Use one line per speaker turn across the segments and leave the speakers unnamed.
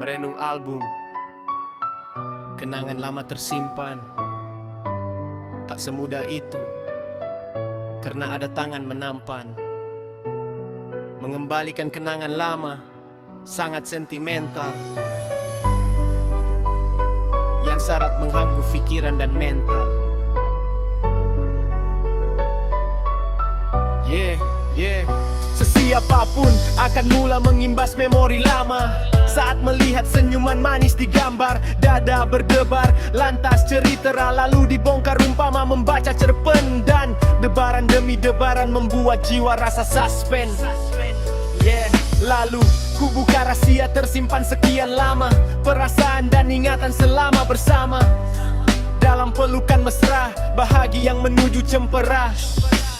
Merenung album, kenangan lama tersimpan. Tak semudah itu, karena ada tangan menampan. Mengembalikan kenangan lama, sangat sentimental, yang syarat mengganggu pikiran dan mental. Sesiapapun akan mula mengimbas memori lama saat melihat senyuman manis digambar. Dada berdebar, lantas cerita lalu dibongkar umpama membaca cerpen. Dan debaran demi debaran membuat jiwa rasa suspense. Lalu ku buka rahasia tersimpan sekian lama, perasaan dan ingatan selama bersama, dalam pelukan mesra, bahagia yang menuju cempera.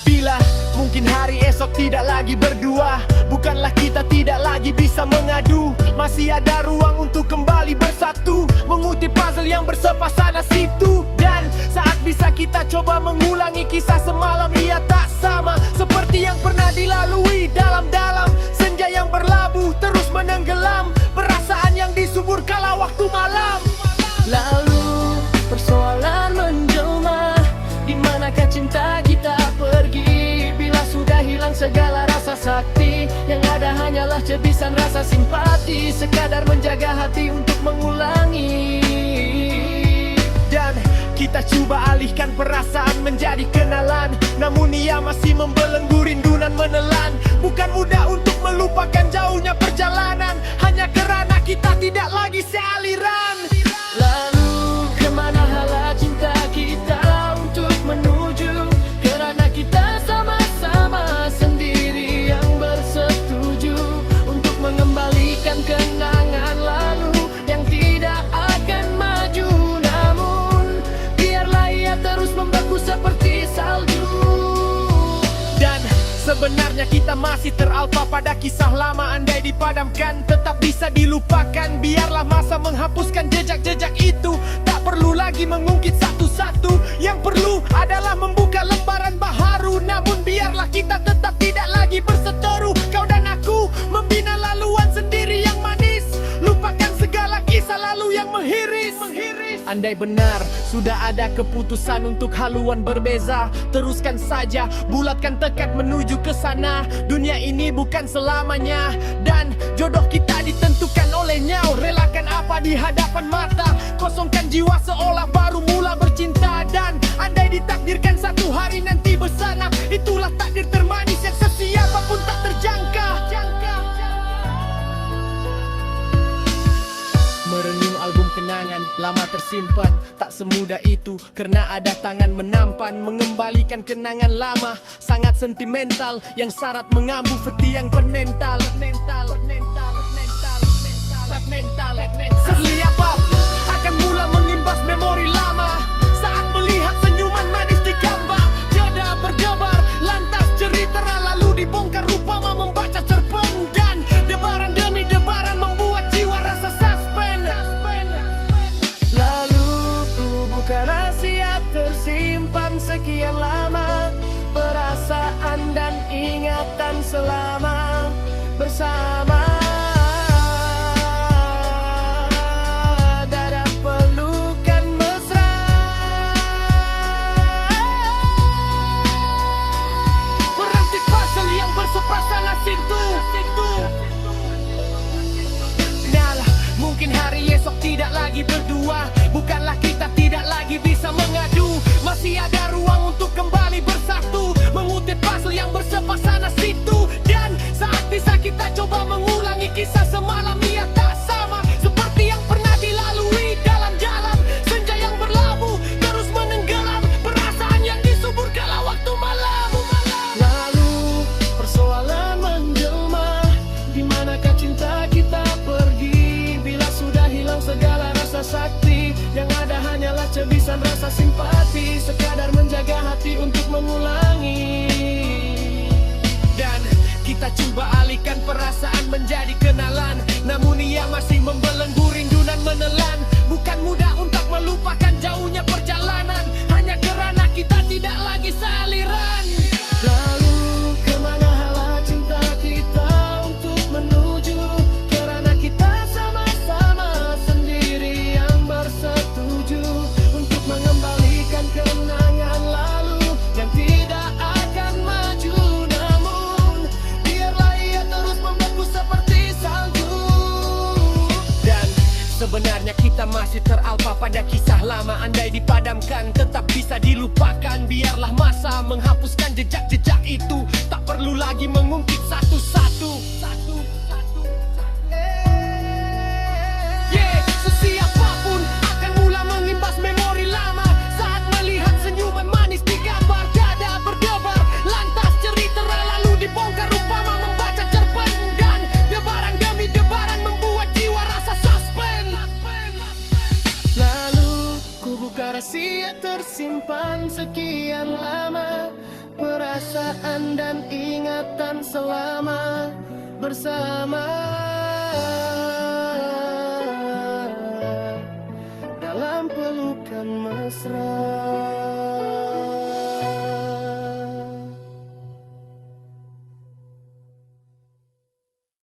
Bila mungkin hari esok tidak lagi berdua, bukanlah kita tidak lagi bisa mengadu. Masih ada ruang untuk kembali bersatu, mengutip puzzle yang bersepa sana situ. Dan saat bisa kita coba mengulangi kisah semalam, ia tak sama seperti yang pernah dilalui. Dalam-dalam senja yang berlabuh terus menenggelam, perasaan yang disubur kala waktu malam.
Lalu persoalan menjelma, di manakah cinta kita pergi? Bila sudah hilang segala rasa sakti, yang ada hanyalah cebisan rasa simpati, sekadar menjaga hati untuk mengulangi.
Dan kita coba alihkan perasaan menjadi kenalan, namun ia masih membelenggu rindu dan menelan. Bukan mudah untuk melupakan jauhnya perjalanan, hanya kerana kita tidak lagi sealiran.
Lalu kemana hala cinta kita untuk menuju? Kerana kita sama-sama sendiri yang bersetuju untuk mengembalikan kenangan lalu yang tidak akan maju. Namun biarlah ia terus membeku seperti salju.
Dan sebenarnya kita masih teralpa pada kisah lama. Andai dipadamkan tetap bisa dilupakan. Biarlah masa menghapuskan jejak-jejak itu, tak perlu lagi mengungkit satu-satu. Yang perlu adalah membuka lembaran baharu. Namun biarlah kita tetap tidak lagi berseteru. Kau dan aku membina laluan sendiri yang manis, lupakan segala kisah lalu yang menghiris. Andai benar sudah ada keputusan untuk haluan berbeza, teruskan saja, bulatkan tekad menuju ke sana. Dunia ini bukan selamanya, dan jodoh kita ditentukan olehnya. Relakan apa di hadapan mata, kosongkan jiwa seolah baru mula bercinta. Dan andai ditakdirkan satu hari nanti bersama, itulah takdir termanis yang sesiapa pun tak terjangka. Merenung album kenangan lama tersimpan, tak semudah itu karena ada tangan menampan. Mengembalikan kenangan lama sangat sentimental, yang syarat mengambu peti yang penental. Sesiapa akan mula mengimbas memori lama saat melihat senyuman manis digambar. Dada berdebar, lantas cerita lalu dibongkar upama membaca cerpen. Dan debaran demi debaran membuat jiwa rasa suspense.
Lalu ku buka rahasia tersimpan sekian lama, perasaan dan ingatan selama bersama. Dada pelukan mesra,
Merantik puzzle yang bersepa sana situ. Nalah, mungkin hari esok tidak lagi berdua, bukanlah kita tidak lagi bisa mengadu. Masih ada ruang untuk kembali bersatu, mengutip puzzle yang bersepa sana situ. Dan saat bisa kita coba mengulangi kisah semalam, ia tak sama seperti yang pernah dilalui. Dalam-dalam senja yang berlabuh terus menenggelam, perasaan yang disubur kala waktu malam.
lalu persoalan menjelma, di manakah cinta kita pergi? Bila sudah hilang segala rasa sakti, yang ada hanyalah cebisan rasa simpati, sekadar menjaga hati untuk
pada kisah lama. Andai dipadamkan tetap bisa dilupakan. Biarlah masa menghapuskan jejak-jejak itu. Tak perlu lagi mengungkit satu-satu. Sesiapapun akan mula mengimbas memori lama saat melihat senyuman manis digambar. Dada berdebar, lantas cerita lalu dibongkar umpama membaca cerpen. Dan debaran demi debaran membuat jiwa rasa suspense. Lalu ku buka rahasia tersimpan sekian lama, perasaan dan ingatan selama bersama dalam pelukan mesra.